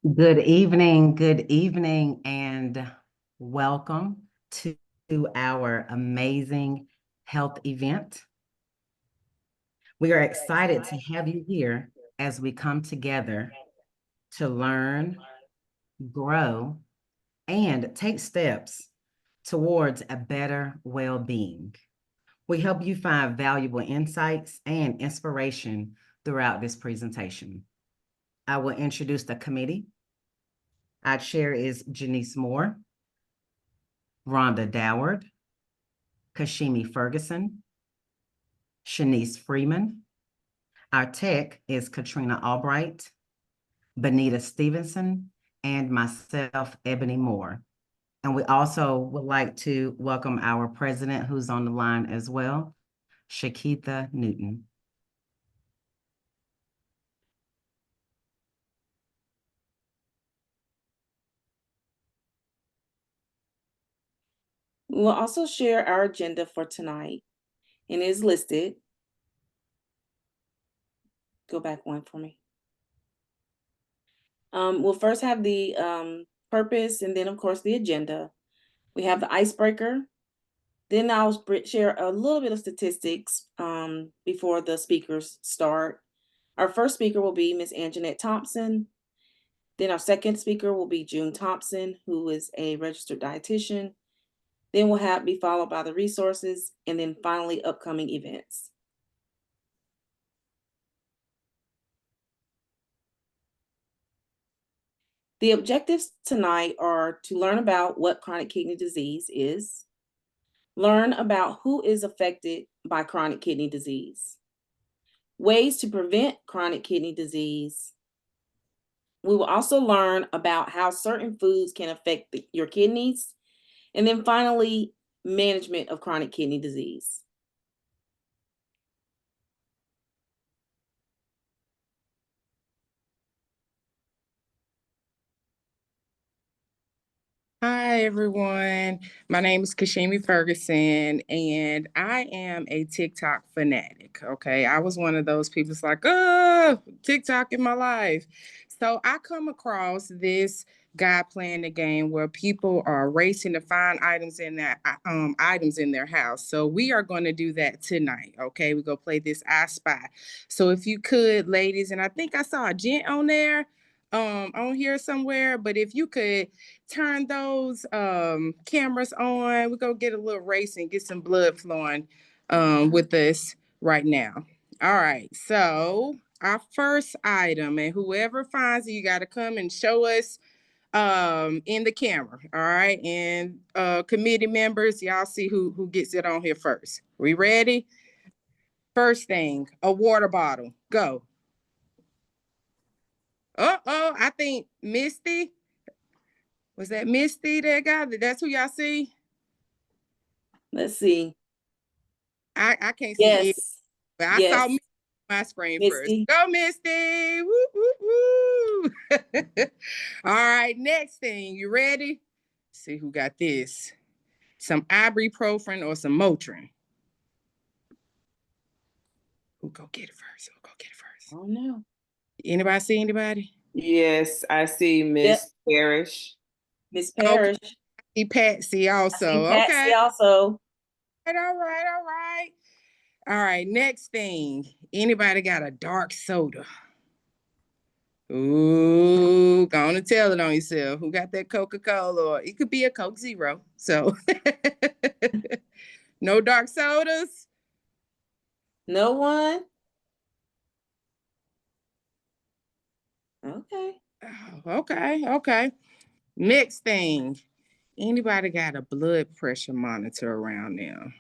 Good evening, and welcome to our amazing health event. We are excited to have you here as we come together to learn, grow, and take steps towards a better well-being. We hope you find valuable insights and inspiration throughout this presentation. I will introduce the committee. Our chair is Janice Moore, Rhonda Doward, Kashimi Ferguson, Shanice Freeman. Our tech is Katrina Albright, Benita Stevenson, and myself, Ebony Moore. And we also would like to welcome our president who's on the line as well, Shakitha Newton. We'll also share our agenda for tonight, and it is listed. Go back one for me. We'll first have the purpose, and then, of course, the agenda. We have the icebreaker. Then I'll share a little bit of statistics before the speakers start. Our first speaker will be Ms. Anjanette Thompson. Then our second speaker will be June Thompson, who is a registered dietitian. Then we'll be followed by the resources, and then finally upcoming events. The objectives tonight are to learn about what chronic kidney disease is, learn about who is affected by chronic kidney disease, ways to prevent chronic kidney disease. We will also learn about how certain foods can affect your kidneys, and then finally, management of chronic kidney disease. Hi, everyone. My name is Kashimi Ferguson, and I am a TikTok fanatic. Okay. I was one of those people that's like, oh, TikTok in my life. So I come across this guy playing the game where people are racing to find items in their house. So we are going to do that tonight. Okay. We're going to play this I Spy. So if you could, ladies, and I think I saw a gent on there on here somewhere, but if you could turn those cameras on. We're gonna get a little race and get some blood flowing with us right now. All right, so our first item, and whoever finds it, you got to come and show us in the camera. All right, and committee members, y'all see who gets it on here first. We ready? First thing, a water bottle. Go. Uh-oh, I think Misty. Was that Misty that got it? That's who y'all see? Let's see. I can't see it, Yes. but I Yes. saw my screen first. Misty. Go, Misty! Woo, woo, woo. All right, next thing. You ready? See who got this. Some ibuprofen or some Motrin. Who go get it first? Who go get it first? Oh no. Anybody see anybody? Yes, I see Miss Parrish. Miss Parrish. Okay. See Patsy also. I see Patsy Okay. also. All right. All right, next thing. Anybody got a dark soda? Ooh, gonna tell it on yourself. Who got that Coca-Cola? Or it could be a Coke Zero. So no dark sodas. No one? Okay. Oh, okay. Next thing. Anybody got a blood pressure monitor around them?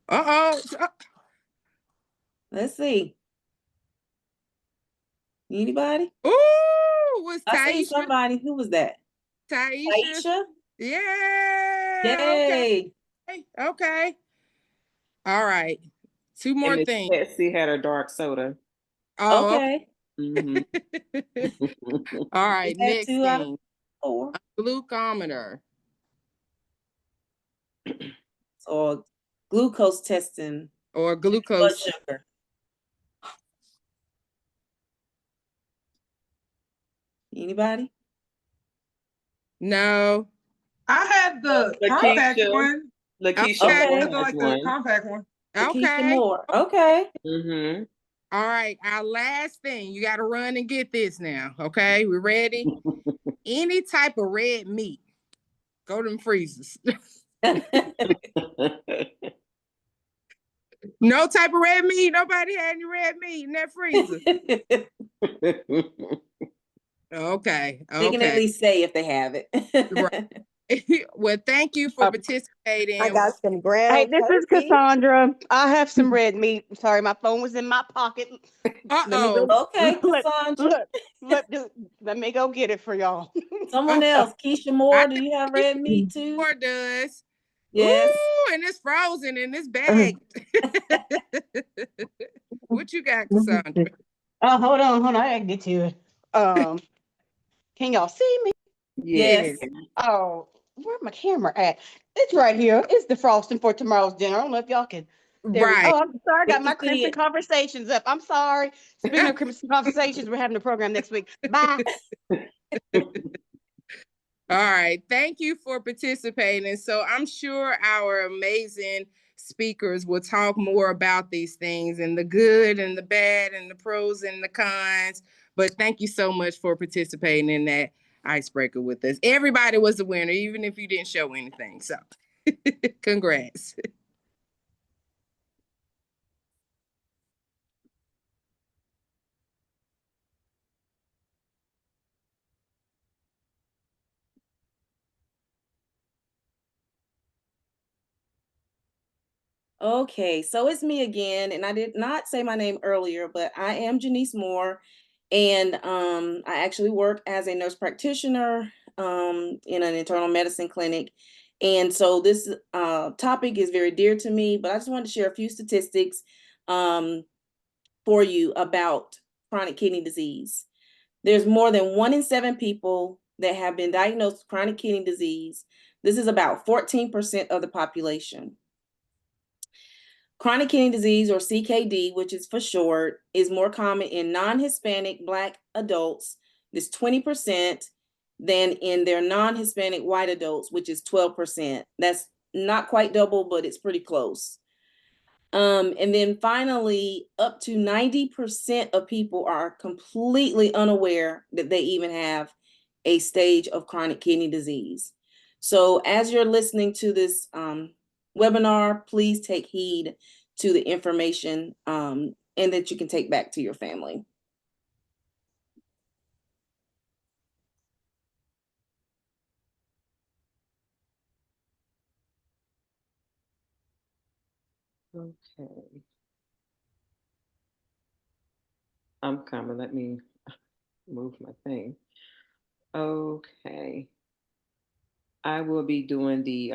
Uh-oh. Let's see. Anybody? Ooh, was I see Taisha? somebody. Who was that? Taisha? Aisha? Yeah. Yay. Okay. All right. Two And more Miss things. Patsy had her dark soda. Oh, Okay. Mhm. All right. Is that Next 2 out of thing. 4? Glucometer. Or glucose testing. Or Blood glucose. sugar. Anybody? No. I had the compact Lakeisha. one. Lakeisha Okay. Moore Looks has like the one. compact one. Keisha Okay. Moore. Okay. Mm-hmm. All right. Our last thing. You got to run and get this now. Okay. We ready? Any type of red meat. Go to them freezers. No type of red meat. Nobody had any red meat in that freezer. Okay. They can at Okay. least say if they have it. Right. Well, thank you for participating. I got some ground Hey, this is turkey. Cassandra. I have some red meat. Sorry, my phone was in my pocket. Let me Uh-oh. go. Okay, Let, Cassandra. let me go get it for y'all. Someone Oh, else. Keisha Moore, do you have red meat too? Moore does. Yes. Ooh, and it's frozen in this bag. What you got, Cassandra? Hold on. I gotta get to it. Can y'all see me? Yes. Yes. Oh, where's my camera at? It's right here. It's the frosting for tomorrow's dinner. I don't know if y'all can. There we Right. Oh, I'm sorry. I We got my can see Crimson it. Conversations up. I'm sorry. Speaking of Crimson Conversations, we're having a program next week. Bye. All right. Thank you for participating. So I'm sure our amazing speakers will talk more about these things and the good and the bad and the pros and the cons. But thank you so much for participating in that icebreaker with us. Everybody was a winner, even if you didn't show anything. So congrats. Okay, so it's me again, and I did not say my name earlier, but I am Janice Moore, and I actually work as a nurse practitioner in an internal medicine clinic. And so this topic is very dear to me, but I just wanted to share a few statistics for you about chronic kidney disease. There's more than 1 in 7 people that have been diagnosed with chronic kidney disease. This is about 14% of the population. Chronic kidney disease, or CKD, which is for short, is more common in non-Hispanic Black adults, this 20%, than in their non-Hispanic white adults, which is 12%. That's not quite double, but it's pretty close. And then finally, up to 90% of people are completely unaware that they even have a stage of chronic kidney disease. So as you're listening to this webinar, please take heed to the information and that you can take back to your family. Okay. I'm coming. Let me move my thing. Okay. I will be doing the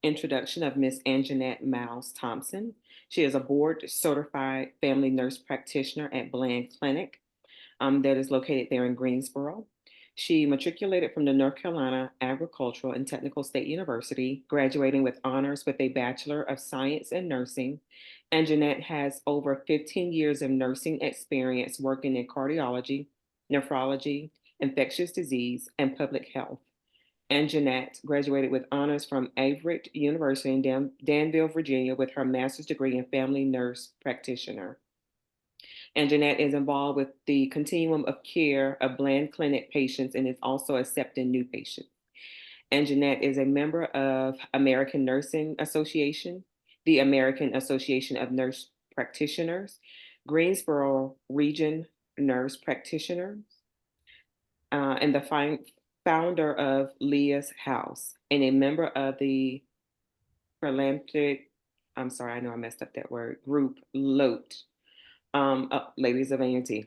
introduction of Miss Anjanette Miles Thompson. She is a board certified family nurse practitioner at Bland Clinic that is located there in Greensboro. She matriculated from the North Carolina Agricultural and Technical State University, graduating with honors with a Bachelor of Science in Nursing. And Jeanette has over 15 years of nursing experience working in cardiology, nephrology, infectious disease, and public health. And Jeanette graduated with honors from Averett University in Danville, Virginia, with her master's degree in family nurse practitioner. And Jeanette is involved with the continuum of care of Bland Clinic patients and is also accepting new patients. And Jeanette is a member of American Nursing Association, the American Association of Nurse Practitioners, Greensboro Region Nurse Practitioners, and the founder of Leah's House, and a member of the Preventative, I'm sorry, I know I messed up that word, group LOTE, ladies of A&T.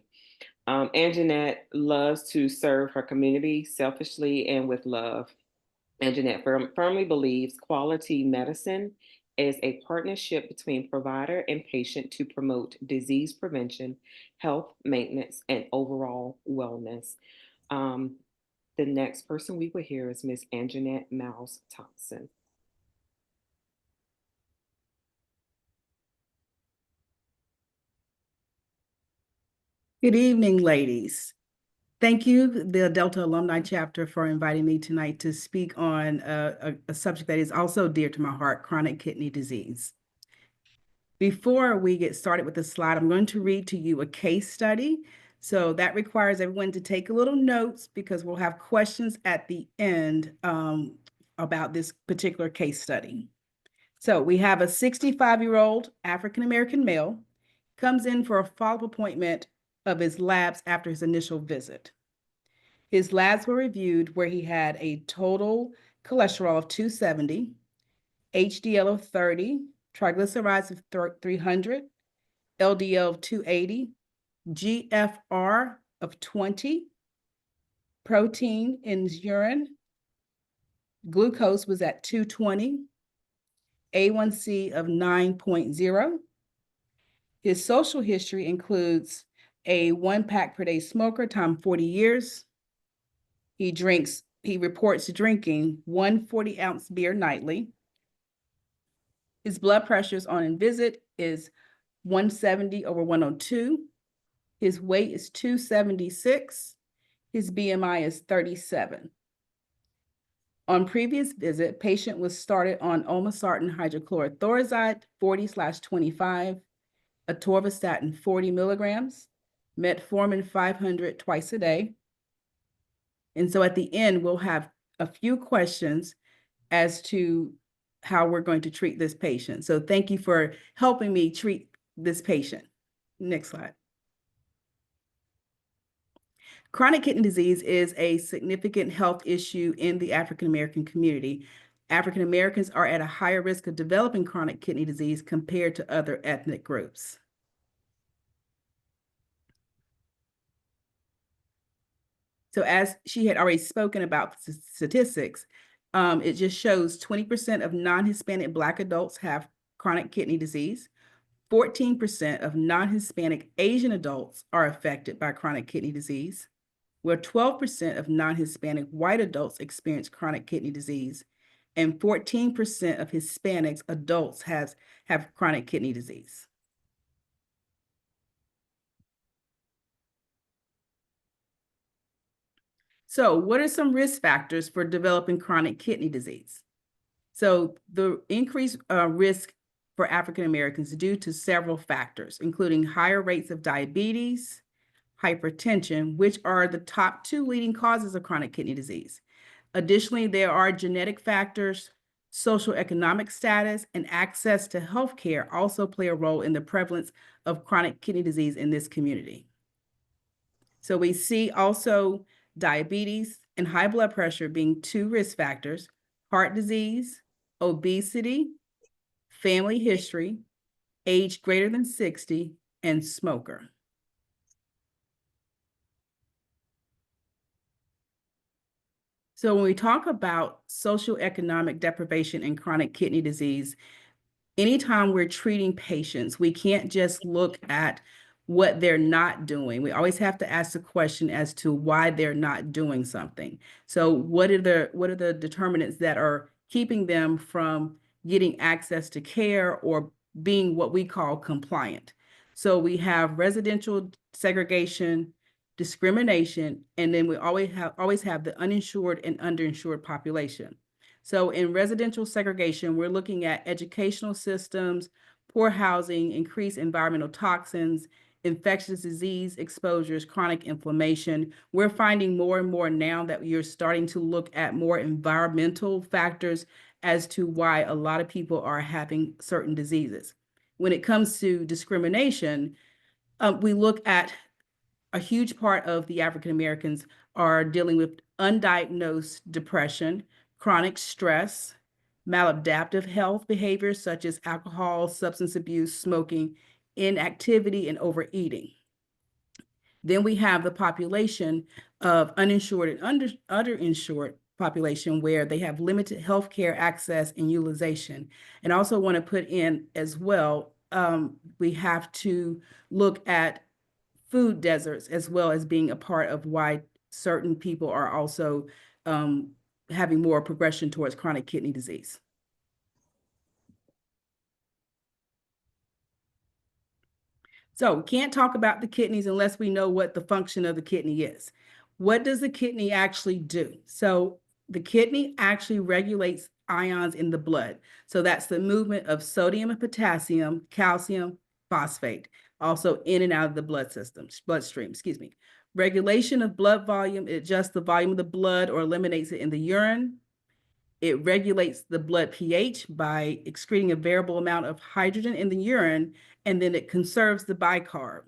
Anjanette loves to serve her community selfishly and with love. Anjanette firmly believes quality medicine is a partnership between provider and patient to promote disease prevention, health maintenance, and overall wellness. Um, the next person we will hear is Miss Anjanette Miles Thompson. Good evening, ladies. Thank you, the Delta Alumni Chapter, for inviting me tonight to speak on a subject that is also dear to my heart, chronic kidney disease. Before we get started with the slide, I'm going to read to you a case study. So that requires everyone to take a little notes because we'll have questions at the end about this particular case study. So we have a 65-year-old African-American male comes in for a follow-up appointment of his labs after his initial visit. His labs were reviewed where he had a total cholesterol of 270, HDL of 30, triglycerides of 300, LDL of 280, GFR of 20, protein in his urine, glucose was at 220, A1C of 9.0. His social history includes a 1 pack per day smoker, time 40 years. He reports drinking 1 40-ounce beer nightly. His blood pressures on in visit is 170 over 102. His weight is 276. His BMI is 37. On previous visit, patient was started on olmesartan hydrochlorothiazide 40/25, atorvastatin 40 milligrams, metformin 500 twice a day. And so at the end, we'll have a few questions as to how we're going to treat this patient. So thank you for helping me treat this patient. Next slide. Chronic kidney disease is a significant health issue in the African American community. African Americans are at a higher risk of developing chronic kidney disease compared to other ethnic groups. So as she had already spoken about statistics, it just shows 20% of non-Hispanic Black adults have chronic kidney disease. 14% of non-Hispanic Asian adults are affected by chronic kidney disease, where 12% of non-Hispanic white adults experience chronic kidney disease, and 14% of Hispanics adults have chronic kidney disease. So what are some risk factors for developing chronic kidney disease? So the increased risk for African Americans is due to several factors, including higher rates of diabetes, hypertension, which are the top 2 leading causes of chronic kidney disease. Additionally, there are genetic factors, social economic status, and access to healthcare also play a role in the prevalence of chronic kidney disease in this community. So we see also diabetes and high blood pressure being 2 risk factors, heart disease, obesity, family history, age greater than 60, and smoker. So when we talk about socioeconomic deprivation and chronic kidney disease, anytime we're treating patients, we can't just look at what they're not doing. We always have to ask the question as to why they're not doing something. So what are the determinants that are keeping them from getting access to care or being what we call compliant? So we have residential segregation, discrimination, and then we always have the uninsured and underinsured population. So in residential segregation, we're looking at educational systems, poor housing, increased environmental toxins, infectious disease exposures, chronic inflammation. We're finding more and more now that you're starting to look at more environmental factors as to why a lot of people are having certain diseases. When it comes to discrimination, we look at a huge part of the African Americans are dealing with undiagnosed depression, chronic stress, maladaptive health behaviors such as alcohol, substance abuse, smoking, inactivity, and overeating. Then we have the population of uninsured and underinsured population where they have limited healthcare access and utilization. And I also want to put in as well, we have to look at food deserts as well as being a part of why certain people are also having more progression towards chronic kidney disease. So we can't talk about the kidneys unless we know what the function of the kidney is. What does the kidney actually do? So the kidney actually regulates ions in the blood. So that's the movement of sodium and potassium, calcium, phosphate, also in and out of the bloodstream, excuse me. Regulation of blood volume, it adjusts the volume of the blood or eliminates it in the urine. It regulates the blood pH by excreting a variable amount of hydrogen in the urine, and then it conserves the bicarb.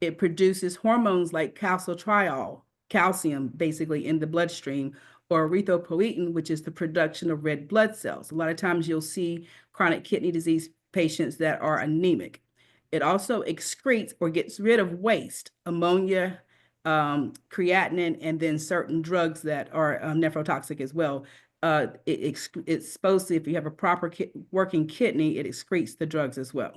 It produces hormones like calcitriol, calcium basically in the bloodstream, or erythropoietin, which is the production of red blood cells. A lot of times you'll see chronic kidney disease patients that are anemic. It also excretes or gets rid of waste, ammonia, creatinine, and then certain drugs that are nephrotoxic as well. It's supposed to, if you have a proper working kidney, it excretes the drugs as well.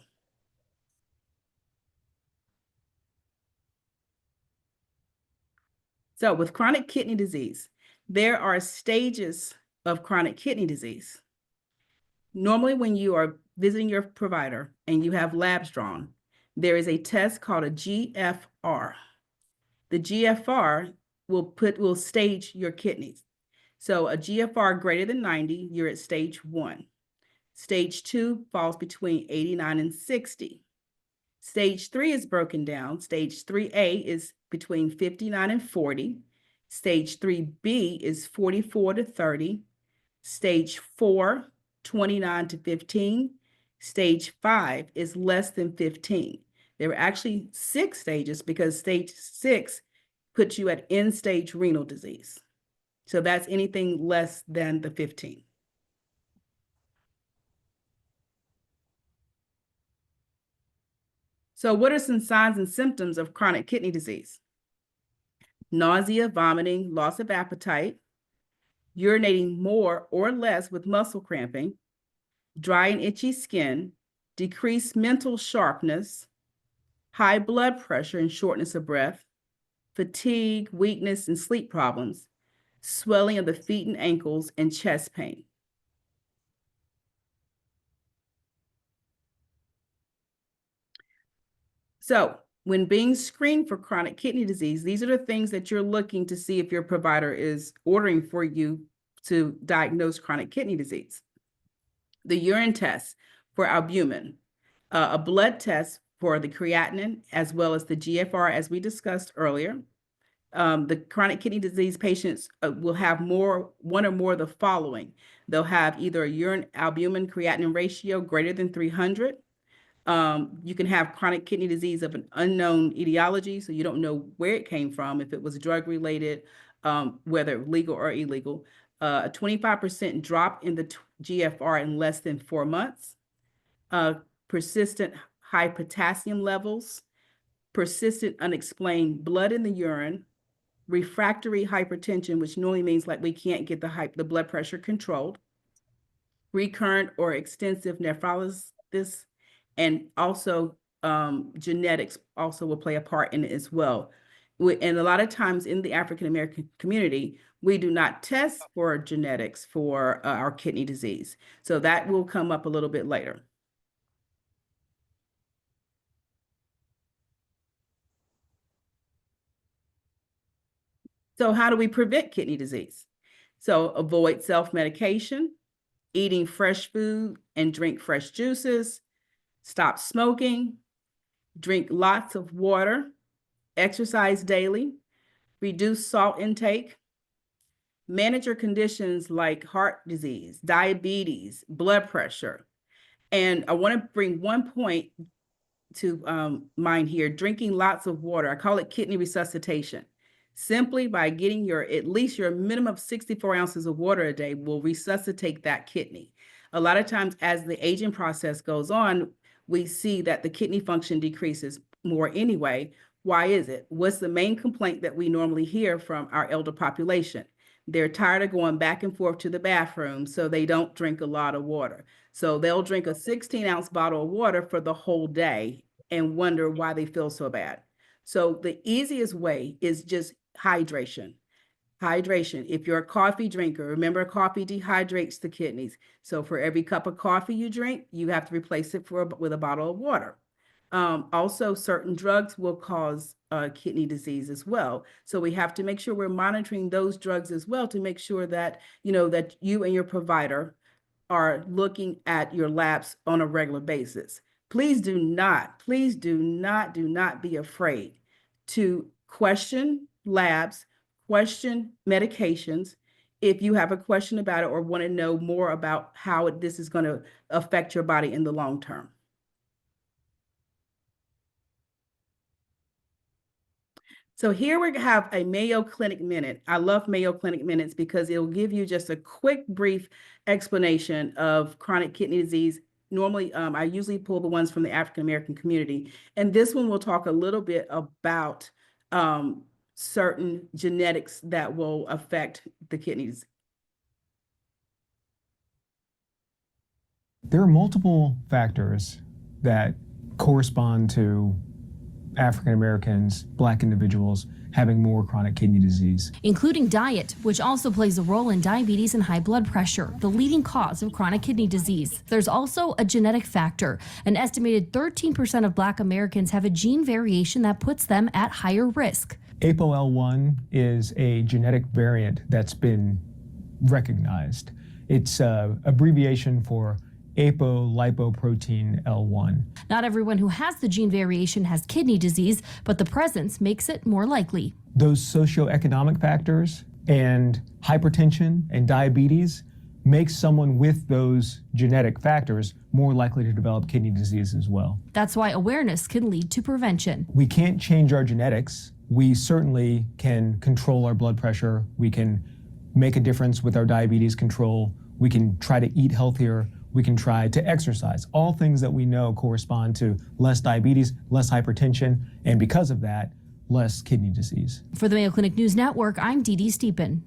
So with chronic kidney disease, there are stages of chronic kidney disease. Normally, when you are visiting your provider and you have labs drawn, there is a test called a GFR. The GFR will stage your kidneys. So a GFR greater than 90, you're at stage 1. Stage 2 falls between 89 and 60. Stage 3 is broken down. Stage 3A is between 59 and 40. Stage 3B is 44 to 30. Stage 4, 29 to 15. Stage 5 is less than 15. There are actually 6 stages because stage 6 puts you at end-stage renal disease. So that's anything less than the 15. So what are some signs and symptoms of chronic kidney disease? Nausea, vomiting, loss of appetite, urinating more or less with muscle cramping, dry and itchy skin, decreased mental sharpness, high blood pressure and shortness of breath, fatigue, weakness, and sleep problems, swelling of the feet and ankles, and chest pain. So when being screened for chronic kidney disease, these are the things that you're looking to see if your provider is ordering for you to diagnose chronic kidney disease. The urine test for albumin, a blood test for the creatinine, as well as the GFR, as we discussed earlier. The chronic kidney disease patients will have one or more of the following. They'll have either a urine albumin creatinine ratio greater than 300. You can have chronic kidney disease of an unknown etiology, so you don't know where it came from, if it was drug related, whether legal or illegal. A 25% drop in the GFR in less than 4 months. Persistent high potassium levels, persistent unexplained blood in the urine, refractory hypertension, which normally means like we can't get the blood pressure controlled, recurrent or extensive nephrolysis, and also genetics also will play a part in it as well. And a lot of times in the African American community, we do not test for genetics for our kidney disease. So that will come up a little bit later. So how do we prevent kidney disease? So avoid self-medication, eating fresh food and drink fresh juices, stop smoking, drink lots of water, exercise daily, reduce salt intake, manage your conditions like heart disease, diabetes, blood pressure. And I want to bring one point to mind here, drinking lots of water. I call it kidney resuscitation. Simply by getting at least your minimum of 64 ounces of water a day will resuscitate that kidney. A lot of times as the aging process goes on, we see that the kidney function decreases more anyway. Why is it? What's the main complaint that we normally hear from our elder population? They're tired of going back and forth to the bathroom, so they don't drink a lot of water. So they'll drink a 16-ounce bottle of water for the whole day and wonder why they feel so bad. So the easiest way is just hydration. Hydration. If you're a coffee drinker, remember coffee dehydrates the kidneys. So for every cup of coffee you drink, you have to replace it with a bottle of water. Also, certain drugs will cause kidney disease as well. So we have to make sure we're monitoring those drugs as well to make sure that, that you and your provider are looking at your labs on a regular basis. Please do not be afraid to question labs, question medications. If you have a question about it or want to know more about how this is going to affect your body in the long term. So here we have a Mayo Clinic Minute. I love Mayo Clinic Minutes because it'll give you just a quick, brief explanation of chronic kidney disease. Normally, I usually pull the ones from the African-American community. And this one will talk a little bit about certain genetics that will affect the kidneys. There are multiple factors that correspond to African Americans, Black individuals having more chronic kidney disease, including diet, which also plays a role in diabetes and high blood pressure, the leading cause of chronic kidney disease. There's also a genetic factor. An estimated 13% of Black Americans have a gene variation that puts them at higher risk. ApoL1 is a genetic variant that's been recognized. It's an abbreviation for apolipoprotein L1. Not everyone who has the gene variation has kidney disease, but the presence makes it more likely. Those socioeconomic factors and hypertension and diabetes make someone with those genetic factors more likely to develop kidney disease as well. That's why awareness can lead to prevention. We can't change our genetics. We certainly can control our blood pressure. We can make a difference with our diabetes control. We can try to eat healthier. We can try to exercise. All things that we know correspond to less diabetes, less hypertension, and because of that, less kidney disease. For the Mayo Clinic News Network, I'm Dee Dee Steepen.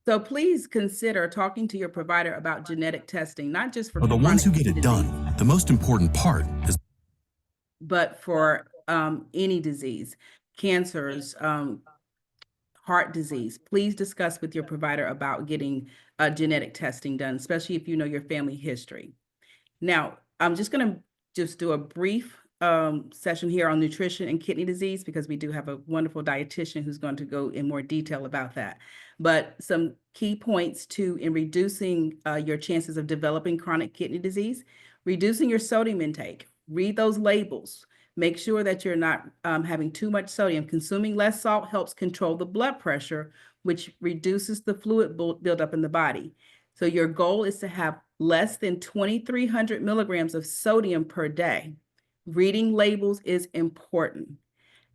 So please consider talking to your provider about genetic testing, not just for the ones who get it done. The most important part is, but for any disease, cancers, heart disease. Please discuss with your provider about getting genetic testing done, especially if you know your family history. Now, I'm just going to do a brief session here on nutrition and kidney disease because we do have a wonderful dietitian who's going to go in more detail about that. But some key points too in reducing your chances of developing chronic kidney disease, reducing your sodium intake. Read those labels. Make sure that you're not having too much sodium. Consuming less salt helps control the blood pressure, which reduces the fluid buildup in the body. So your goal is to have less than 2,300 milligrams of sodium per day. Reading labels is important.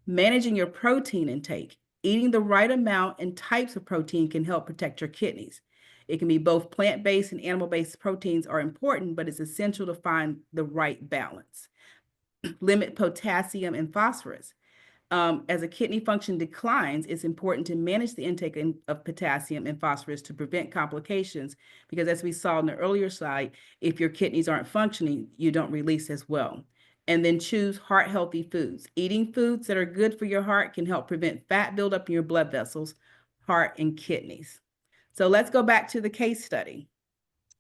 Managing your protein intake. Eating the right amount and types of protein can help protect your kidneys. It can be both plant-based and animal-based proteins are important, but it's essential to find the right balance. Limit potassium and phosphorus. As a kidney function declines, it's important to manage the intake of potassium and phosphorus to prevent complications, because as we saw in the earlier slide, if your kidneys aren't functioning, you don't release as well. And then choose heart-healthy foods. Eating foods that are good for your heart can help prevent fat buildup in your blood vessels, heart, and kidneys. So let's go back to the case study.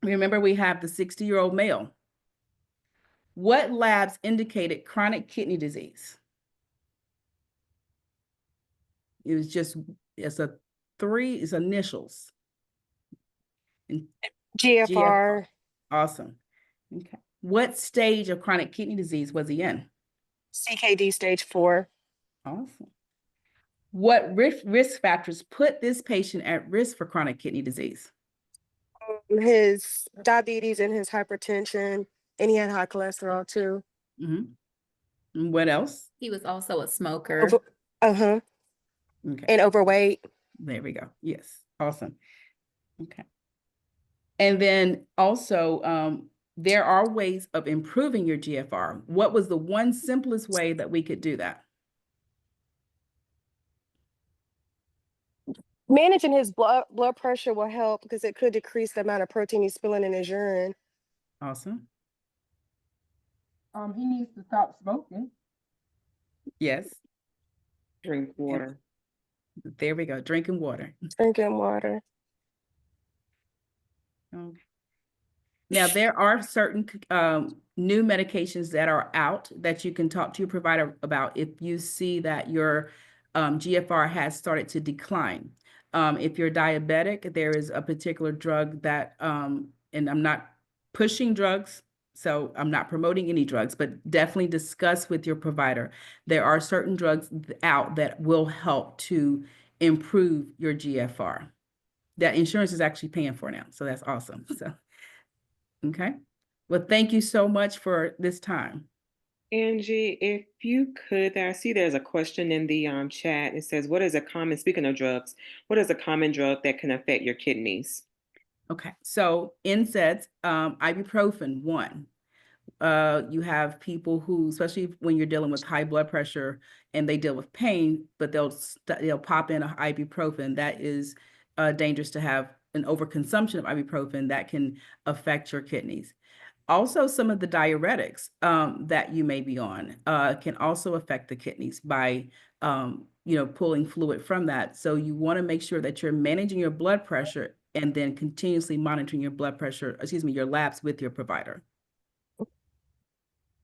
Remember, we have the 60-year-old male. What labs indicated chronic kidney disease? It was just, it's initials. And GFR. Awesome. Okay. What stage of chronic kidney disease was he in? CKD stage 4. Awesome. What risk factors put this patient at risk for chronic kidney disease? His diabetes and his hypertension, and he had high cholesterol too. Mm-hmm. What else? He was also a smoker. Okay. And overweight. There we go. Yes. Awesome. Okay. And then also, there are ways of improving your GFR. What was the one simplest way that we could do that? Managing his blood pressure will help because it could decrease the amount of protein he's spilling in his urine. Awesome. He needs to stop smoking. Yes. Drink water. There we go. Drinking water. Drinking water. Okay. Now, there are certain new medications that are out that you can talk to your provider about if you see that your GFR has started to decline. If you're diabetic, there is a particular drug that, and I'm not pushing drugs, so I'm not promoting any drugs, but definitely discuss with your provider. There are certain drugs out that will help to improve your GFR that insurance is actually paying for now. So that's awesome. So, okay. Well, thank you so much for this time. Angie, if you could, I see there's a question in the chat. It says, what is a common, speaking of drugs, what is a common drug that can affect your kidneys? Okay. So NSAIDs, ibuprofen, one. You have people who, especially when you're dealing with high blood pressure and they deal with pain, but they'll pop in a ibuprofen. That is dangerous to have an overconsumption of ibuprofen that can affect your kidneys. Also, some of the diuretics that you may be on can also affect the kidneys by pulling fluid from that. So you want to make sure that you're managing your blood pressure and then continuously monitoring your blood pressure, your labs with your provider.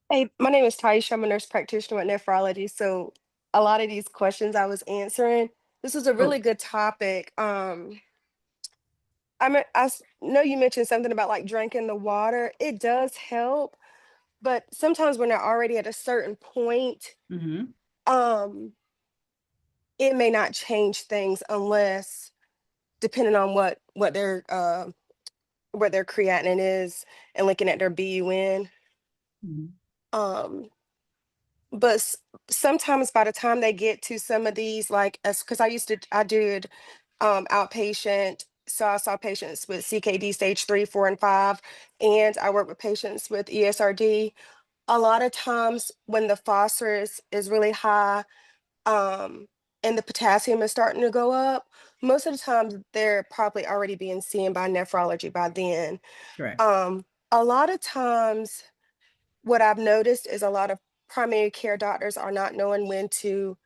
Hey, my name is Taisha. I'm a nurse practitioner with nephrology. So a lot of these questions I was answering, this was a really good topic. Know you mentioned something about like drinking the water. It does help, but sometimes when they're already at a certain point, um, it may not change things unless depending on what their creatinine is and looking at their BUN. But sometimes by the time they get to some of these, like, because I did outpatient, so I saw patients with CKD stage 3, 4, and 5, and I work with patients with ESRD. A lot of times when the phosphorus is really high, and the potassium is starting to go up, most of the times they're probably already being seen by nephrology by then. Correct. A lot of times what I've noticed is a lot of primary care doctors are not knowing when to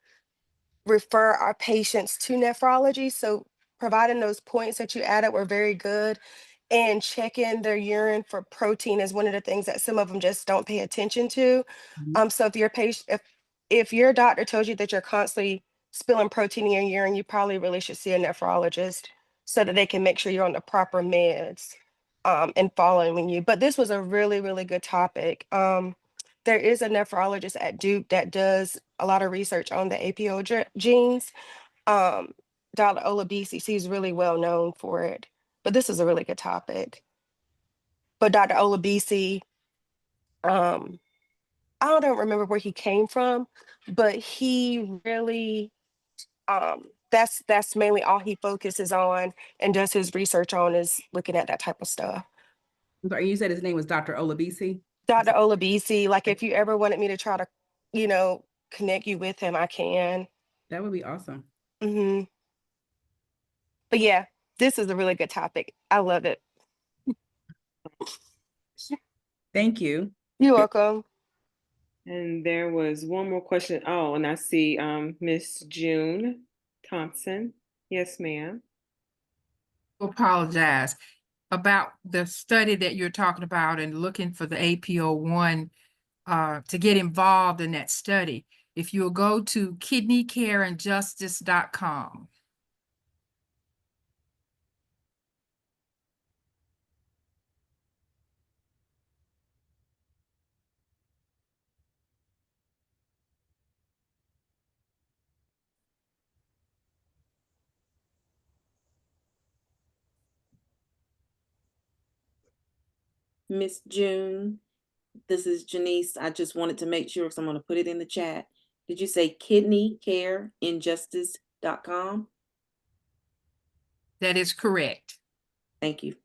refer our patients to nephrology. So providing those points that you added were very good. And checking their urine for protein is one of the things that some of them just don't pay attention to. So if your patient, if your doctor tells you that you're constantly spilling protein in your urine, you probably really should see a nephrologist so that they can make sure you're on the proper meds and following you. But this was a really, really good topic. There is a nephrologist at Duke that does a lot of research on the APO genes. Dr. Olabisi, he's really well known for it. But this is a really good topic. But Dr. Olabisi, I don't remember where he came from, but he really that's mainly all he focuses on and does his research on is looking at that type of stuff. I'm sorry, you said his name was Dr. Olabisi? Dr. Olabisi, like if you ever wanted me to try to, connect you with him, I can. That would be awesome. But yeah, this is a really good topic. I love it. Thank you. You're welcome. And there was one more question. Oh, and I see Miss June Thompson. Yes, ma'am. Apologize about the study that you're talking about and looking for the APO1 to get involved in that study. If you'll go to kidneycareandjustice.com. Miss June, this is Janice. I just wanted to make sure, because I'm going to put it in the chat. Did you say kidneycareandjustice.com? That is correct. Thank you.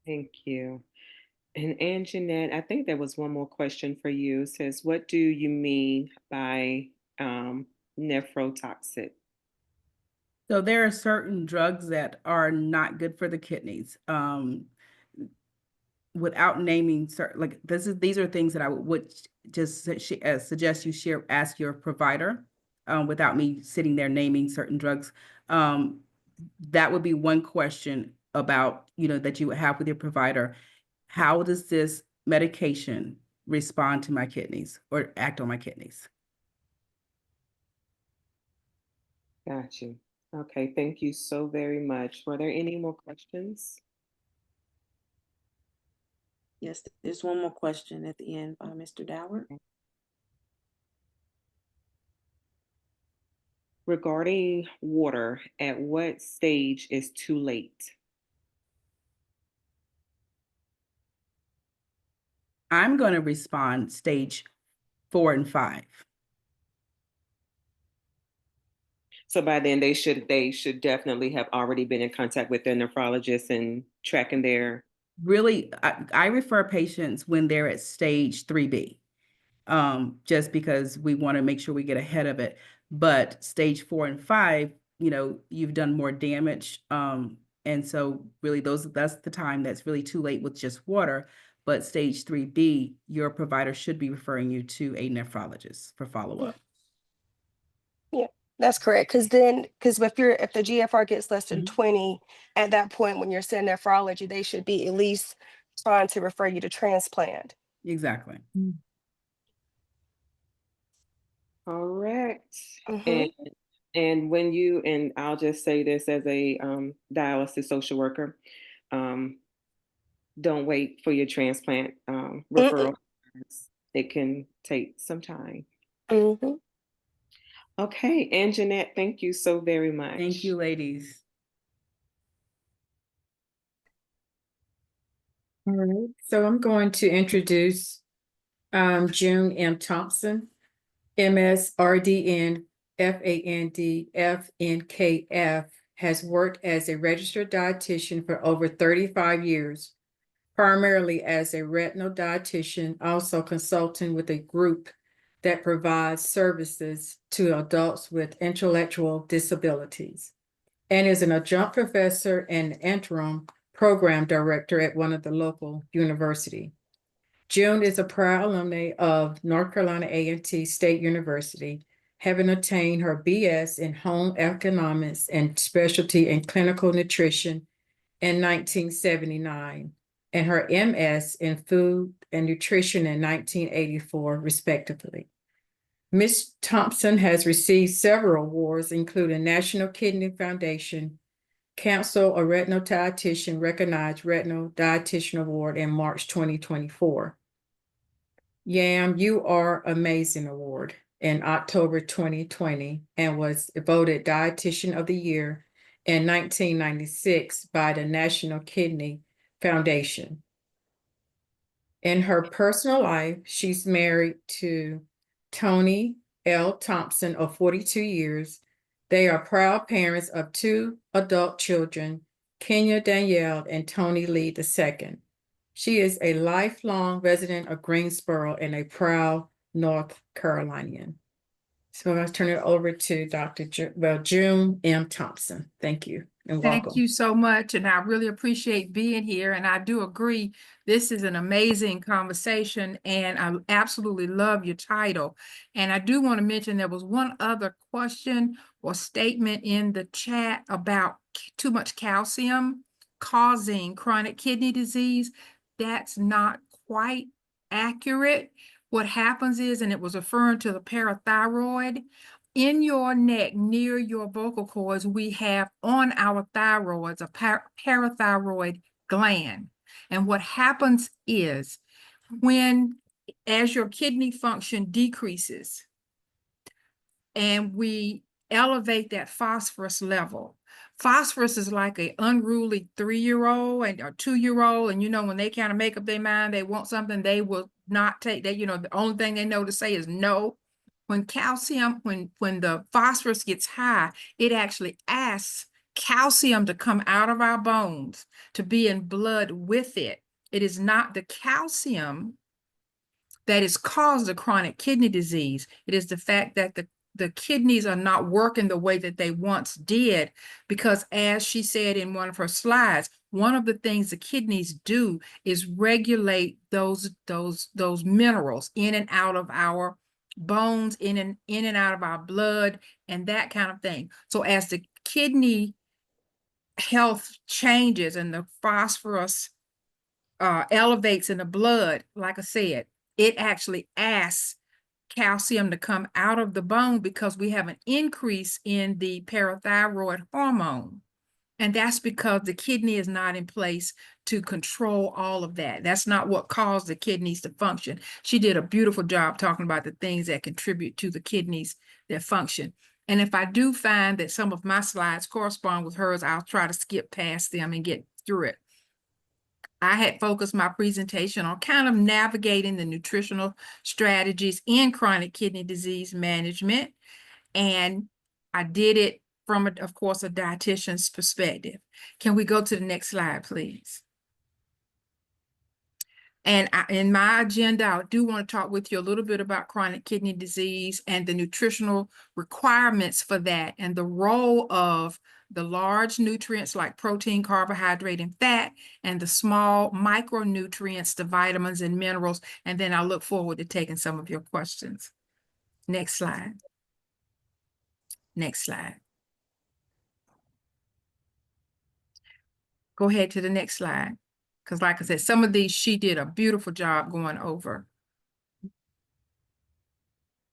Thank you. And Anjanette, I think there was one more question for you. It says, what do you mean by nephrotoxic? So there are certain drugs that are not good for the kidneys. Without naming certain, like these are things that I would just suggest you ask your provider without me sitting there naming certain drugs. That would be one question about, that you would have with your provider. How does this medication respond to my kidneys or act on my kidneys? Got you. Okay, thank you so very much. Were there any more questions? Yes, there's one more question at the end by Mr. Doward. Regarding water, at what stage is too late? I'm going to respond stage 4 and 5. So by then they should definitely have already been in contact with their nephrologist and tracking their. Really, I refer patients when they're at stage 3B, just because we want to make sure we get ahead of it. But stage 4 and 5, you've done more damage. And so really that's the time that's really too late with just water. But stage 3B, your provider should be referring you to a nephrologist for follow-up. Yeah, that's correct. Because if the GFR gets less than 20, at that point when you're seeing nephrology, they should be at least trying to refer you to transplant. Exactly. All right. Mhm. And when you, and I'll just say this as a dialysis social worker, don't wait for your transplant referral. It can take some time. Mhm. Okay, and Jeanette, thank you so very much. Thank you, ladies. All right, so I'm going to introduce June M. Thompson, MS, RDN, FAND, FNKF, has worked as a registered dietitian for over 35 years, primarily as a retinal dietitian, also consulting with a group that provides services to adults with intellectual disabilities, and is an adjunct professor and interim program director at one of the local universities. June is a proud alumna of North Carolina A&T State University, having attained her BS in home economics and specialty in clinical nutrition in 1979, and her MS in food and nutrition in 1984, respectively. Ms. Thompson has received several awards, including National Kidney Foundation, Council of Retinal Dietitian Recognized Retinal Dietitian Award in March 2024. Yam, You Are Amazing Award in October 2020 and was voted Dietitian of the Year in 1996 by the National Kidney Foundation. In her personal life, she's married to Tony L. Thompson of 42 years. They are proud parents of 2 adult children, Kenya Danielle and Tony Lee II. She is a lifelong resident of Greensboro and a proud North Carolinian. So I'll turn it over to June M. Thompson. Thank you and welcome. Thank you so much. And I really appreciate being here. And I do agree, this is an amazing conversation and I absolutely love your title. And I do want to mention there was one other question or statement in the chat about too much calcium causing chronic kidney disease. That's not quite accurate. What happens is, and it was referring to the parathyroid, in your neck, near your vocal cords, we have on our thyroids a parathyroid gland. And what happens is as your kidney function decreases and we elevate that phosphorus level. Phosphorus is like an unruly 3-year-old and a 2-year-old. And when they kind of make up their mind, they want something, they will not take that. The only thing they know to say is no. When the phosphorus gets high, it actually asks calcium to come out of our bones to be in blood with it. It is not the calcium that has caused the chronic kidney disease. It is the fact that the kidneys are not working the way that they once did, because as she said in one of her slides, one of the things the kidneys do is regulate those minerals in and out of our bones, in and out of our blood, and that kind of thing. So as the kidney health changes and the phosphorus elevates in the blood, like I said, it actually asks calcium to come out of the bone because we have an increase in the parathyroid hormone. And that's because the kidney is not in place to control all of that. That's not what caused the kidneys to function. She did a beautiful job talking about the things that contribute to the kidneys that function. And if I do find that some of my slides correspond with hers, I'll try to skip past them and get through it. I had focused my presentation on kind of navigating the nutritional strategies in chronic kidney disease management. And I did it from, of course, a dietitian's perspective. Can we go to the next slide, please? And in my agenda, I do want to talk with you a little bit about chronic kidney disease and the nutritional requirements for that and the role of the large nutrients like protein, carbohydrate, and fat, and the small micronutrients, the vitamins and minerals. And then I look forward to taking some of your questions. Next slide. Next slide. Go ahead to the next slide. Because like I said, some of these, she did a beautiful job going over.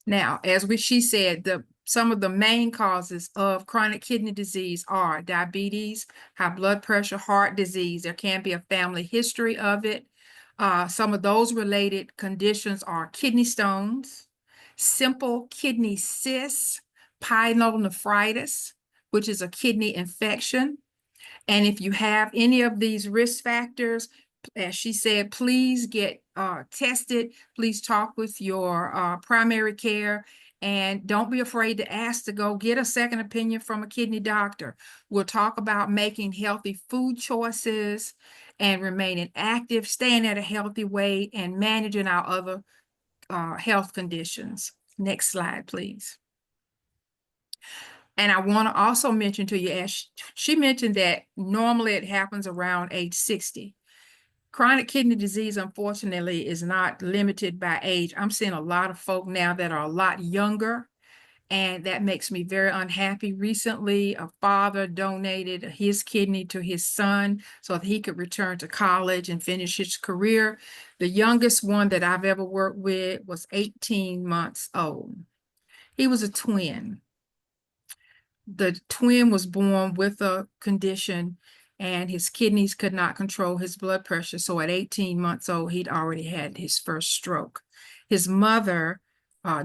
Now, as she said, some of the main causes of chronic kidney disease are diabetes, high blood pressure, heart disease. There can be a family history of it. Some of those related conditions are kidney stones, simple kidney cysts, pyelonephritis, which is a kidney infection. And if you have any of these risk factors, as she said, please get tested. Please talk with your primary care, and don't be afraid to ask to go get a second opinion from a kidney doctor. We'll talk about making healthy food choices and remaining active, staying at a healthy weight, and managing our other health conditions. Next slide, please. And I want to also mention to you, as she mentioned that normally it happens around age 60. Chronic kidney disease, unfortunately, is not limited by age. I'm seeing a lot of folk now that are a lot younger, and that makes me very unhappy. Recently, a father donated his kidney to his son so that he could return to college and finish his career. The youngest one that I've ever worked with was 18 months old. He was a twin. The twin was born with a condition and his kidneys could not control his blood pressure. So at 18 months old, he'd already had his first stroke. His mother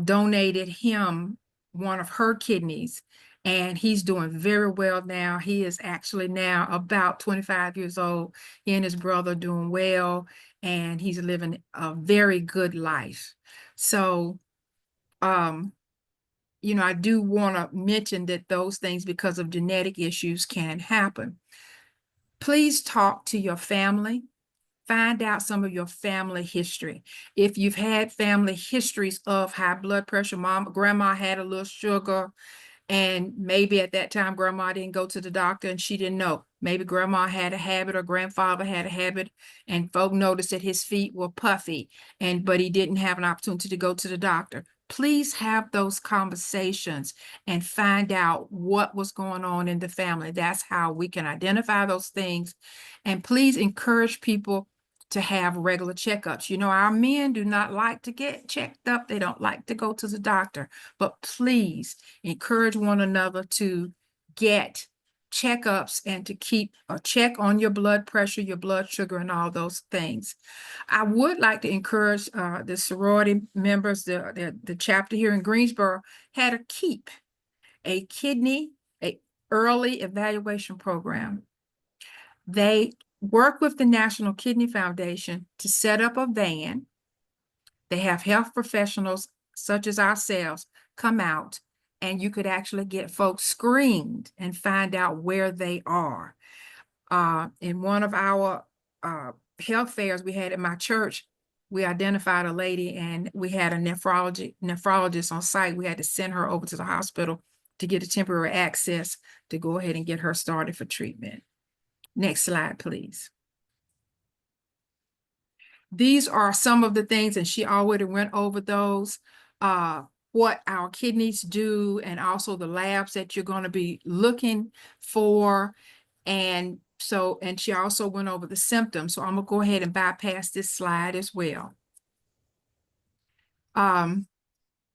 donated him one of her kidneys, and he's doing very well now. He is actually now about 25 years old. He and his brother are doing well, and he's living a very good life. So, you know, I do want to mention that those things, because of genetic issues, can happen. Please talk to your family. Find out some of your family history. If you've had family histories of high blood pressure, grandma had a little sugar, and maybe at that time, grandma didn't go to the doctor and she didn't know. Maybe grandma had a habit or grandfather had a habit, and folk noticed that his feet were puffy, but he didn't have an opportunity to go to the doctor. Please have those conversations and find out what was going on in the family. That's how we can identify those things. And please encourage people to have regular checkups. You know, our men do not like to get checked up. They don't like to go to the doctor, but please encourage one another to get checkups and to keep a check on your blood pressure, your blood sugar, and all those things. I would like to encourage the sorority members, the chapter here in Greensboro had a KEEP, a kidney, a early evaluation program. They work with the National Kidney Foundation to set up a van. They have health professionals such as ourselves come out, and you could actually get folks screened and find out where they are. In one of our health fairs we had at my church, we identified a lady and we had a nephrologist on site. We had to send her over to the hospital to get a temporary access to go ahead and get her started for treatment. Next slide, please. These are some of the things, and she already went over those, what our kidneys do, and also the labs that you're going to be looking for. And so, and she also went over the symptoms. So I'm gonna go ahead and bypass this slide as well.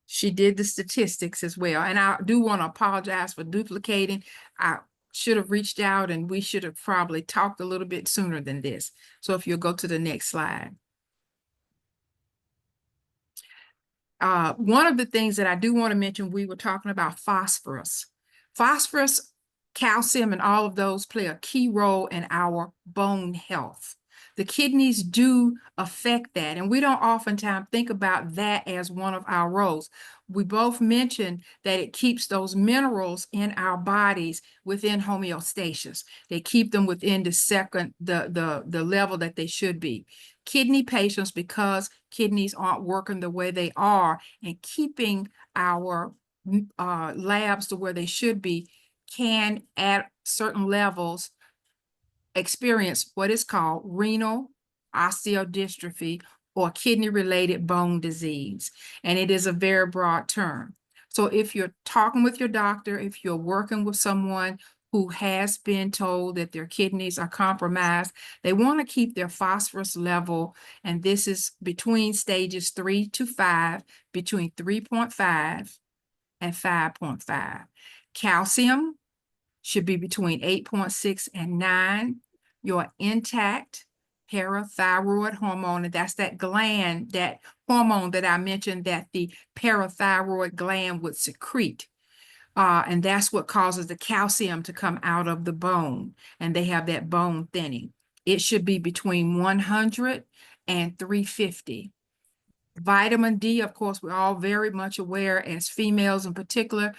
She did the statistics as well. And I do want to apologize for duplicating. I should have reached out and we should have probably talked a little bit sooner than this. So if you'll go to the next slide. One of the things that I do want to mention, we were talking about phosphorus. Phosphorus, calcium, and all of those play a key role in our bone health. The kidneys do affect that, and we don't oftentimes think about that as one of our roles. We both mentioned that it keeps those minerals in our bodies within homeostasis. They keep them within the level that they should be. Kidney patients, because kidneys aren't working the way they are and keeping our labs to where they should be, can at certain levels experience what is called renal osteodystrophy or kidney-related bone disease. And it is a very broad term. So if you're talking with your doctor, if you're working with someone who has been told that their kidneys are compromised, they want to keep their phosphorus level, and this is between stages 3 to 5, between 3.5 and 5.5. Calcium should be between 8.6 and 9. Your intact parathyroid hormone, and that's that gland, that hormone that I mentioned that the parathyroid gland would secrete. And that's what causes the calcium to come out of the bone, and they have that bone thinning. It should be between 100 and 350. Vitamin D, of course, we're all very much aware as females in particular,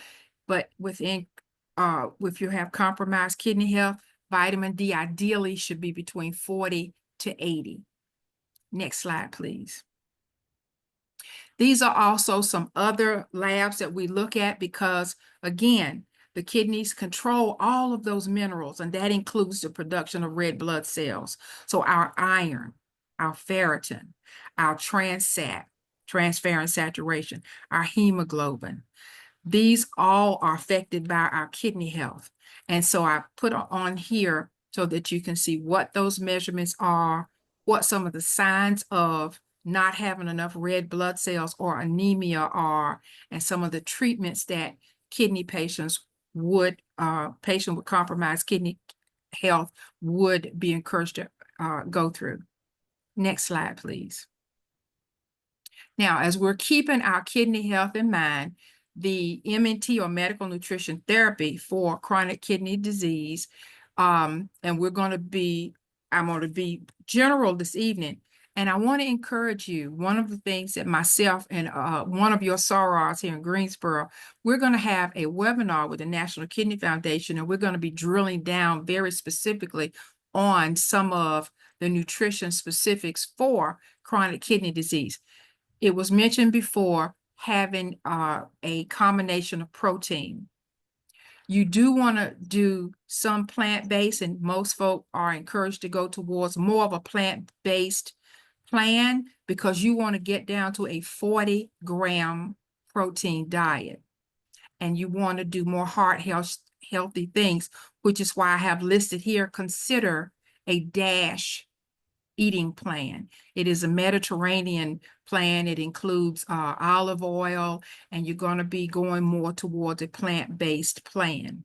but if you have compromised kidney health, vitamin D ideally should be between 40 to 80. Next slide, please. These are also some other labs that we look at because, again, the kidneys control all of those minerals, and that includes the production of red blood cells. So our iron, our ferritin, our transferrin saturation, our hemoglobin, these all are affected by our kidney health. And so I put on here so that you can see what those measurements are, what some of the signs of not having enough red blood cells or anemia are, and some of the treatments that kidney patients would, patient with compromised kidney health would be encouraged to go through. Next slide, please. Now, as we're keeping our kidney health in mind, the MNT or medical nutrition therapy for chronic kidney disease, and I'm going to be general this evening. And I want to encourage you, one of the things that myself and one of your sorors here in Greensboro, we're going to have a webinar with the National Kidney Foundation, and we're going to be drilling down very specifically on some of the nutrition specifics for chronic kidney disease. It was mentioned before, having a combination of protein. You do want to do some plant-based, and most folk are encouraged to go towards more of a plant-based plan because you want to get down to a 40-gram protein diet. And you want to do more heart healthy things, which is why I have listed here, consider a DASH eating plan. It is a Mediterranean plan. It includes olive oil, and you're going to be going more towards a plant-based plan.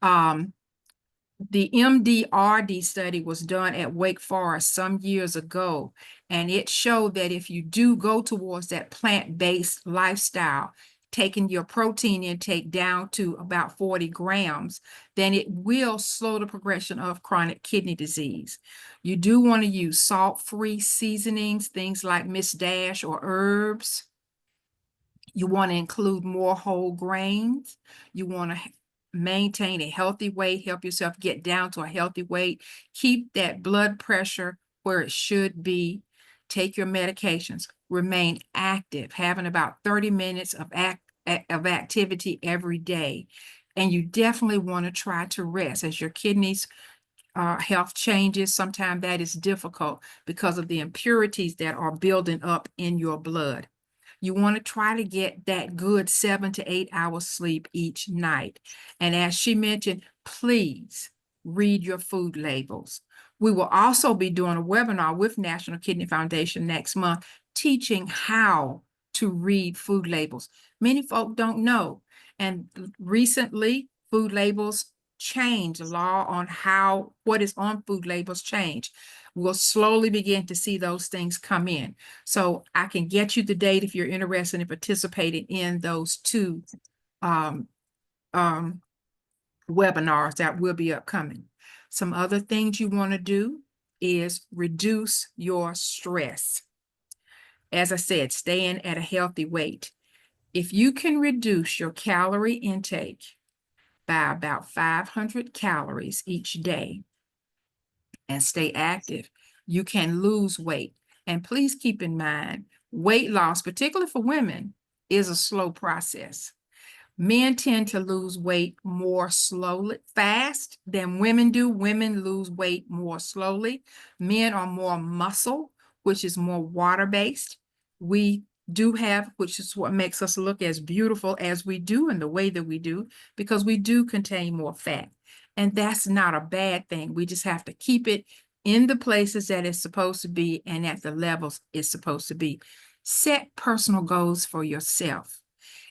The MDRD study was done at Wake Forest some years ago, and it showed that if you do go towards that plant-based lifestyle, taking your protein intake down to about 40 grams, then it will slow the progression of chronic kidney disease. You do want to use salt-free seasonings, things like Miss Dash or herbs. You want to include more whole grains. You want to maintain a healthy weight, help yourself get down to a healthy weight, keep that blood pressure where it should be, take your medications, remain active, having about 30 minutes of activity every day. And you definitely want to try to rest as your kidneys health changes. Sometimes that is difficult because of the impurities that are building up in your blood. You want to try to get that good 7 to 8 hours sleep each night. And as she mentioned, please read your food labels. We will also be doing a webinar with National Kidney Foundation next month, teaching how to read food labels. Many folk don't know. And recently, food labels change. The law on what is on food labels change. We'll slowly begin to see those things come in. So I can get you the date if you're interested in participating in those two webinars that will be upcoming. Some other things you want to do is reduce your stress. As I said, staying at a healthy weight. If you can reduce your calorie intake by about 500 calories each day and stay active, you can lose weight. And please keep in mind, weight loss, particularly for women, is a slow process. Men tend to lose weight more slowly, fast than women do. Women lose weight more slowly. Men are more muscle, which is more water-based. We do have, which is what makes us look as beautiful as we do in the way that we do, because we do contain more fat. And that's not a bad thing. We just have to keep it in the places that it's supposed to be and at the levels it's supposed to be. Set personal goals for yourself.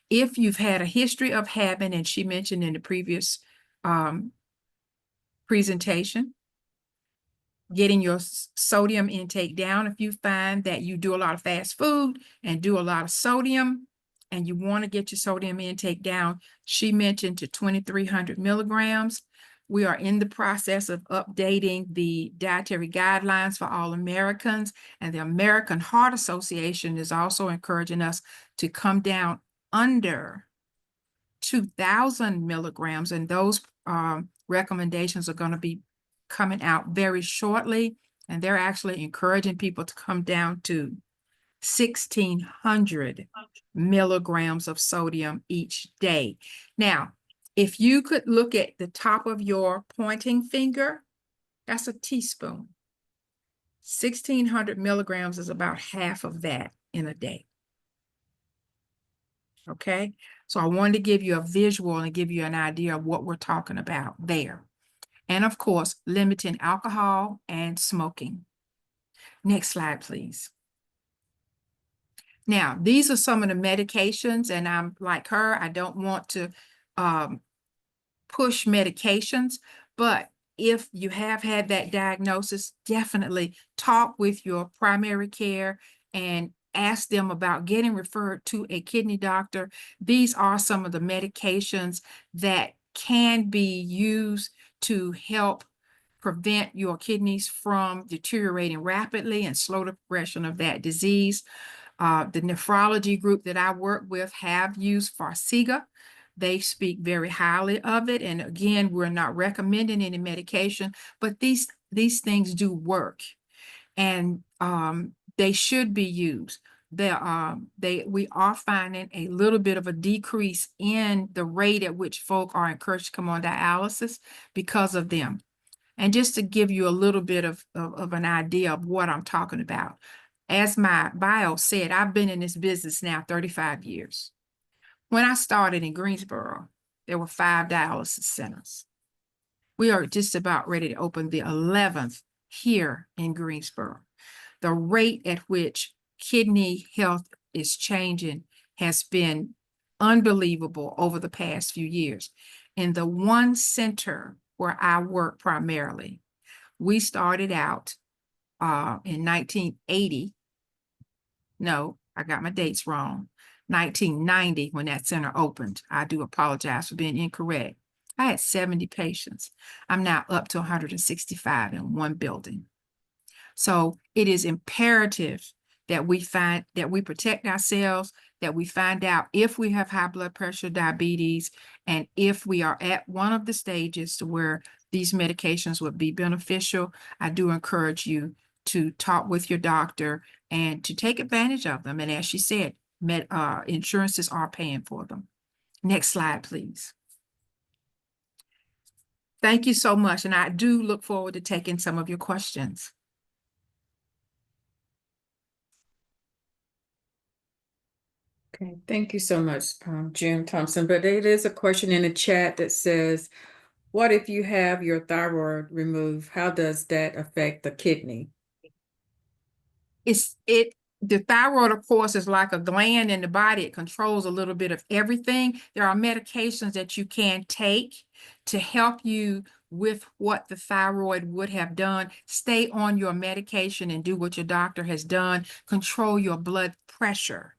If you've had a history of having, and she mentioned in the previous presentation, getting your sodium intake down. If you find that you do a lot of fast food and do a lot of sodium and you want to get your sodium intake down, she mentioned to 2,300 milligrams. We are in the process of updating the dietary guidelines for all Americans, and the American Heart Association is also encouraging us to come down under 2,000 milligrams, and those recommendations are going to be coming out very shortly, and they're actually encouraging people to come down to 1,600 milligrams of sodium each day. Now, if you could look at the top of your pointing finger, that's a teaspoon. 1,600 milligrams is about half of that in a day. Okay, so I wanted to give you a visual and give you an idea of what we're talking about there. And of course, limiting alcohol and smoking. Next slide, please. Now, these are some of the medications, and I'm like her, I don't want to push medications, but if you have had that diagnosis, definitely talk with your primary care and ask them about getting referred to a kidney doctor. These are some of the medications that can be used to help prevent your kidneys from deteriorating rapidly and slow the progression of that disease. The nephrology group that I work with have used Farxiga. They speak very highly of it. And again, we're not recommending any medication, but these things do work, and they should be used. We are finding a little bit of a decrease in the rate at which folk are encouraged to come on dialysis because of them. And just to give you a little bit of an idea of what I'm talking about, as my bio said, I've been in this business now 35 years. When I started in Greensboro, there were 5 dialysis centers. We are just about ready to open the 11th here in Greensboro. The rate at which kidney health is changing has been unbelievable over the past few years. In the one center where I work primarily, we started out in 1980. No, I got my dates wrong. 1990, when that center opened. I do apologize for being incorrect. I had 70 patients. I'm now up to 165 in one building. So it is imperative that we protect ourselves, that we find out if we have high blood pressure, diabetes, and if we are at one of the stages to where these medications would be beneficial. I do encourage you to talk with your doctor and to take advantage of them. And as she said, insurances are paying for them. Next slide, please. Thank you so much. And I do look forward to taking some of your questions. Okay, thank you so much, Jim Thompson. But it is a question in the chat that says, what if you have your thyroid removed? How does that affect the kidney? The thyroid, of course, is like a gland in the body. It controls a little bit of everything. There are medications that you can take to help you with what the thyroid would have done. Stay on your medication and do what your doctor has done. Control your blood pressure.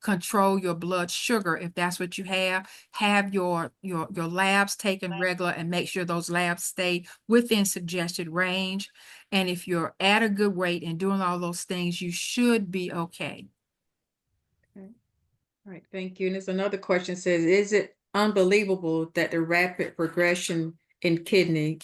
Control your blood sugar if that's what you have. Have your labs taken regular and make sure those labs stay within suggested range. And if you're at a good weight and doing all those things, you should be okay. Okay. All right, thank you. And there's another question says, is it unbelievable that the rapid progression in kidney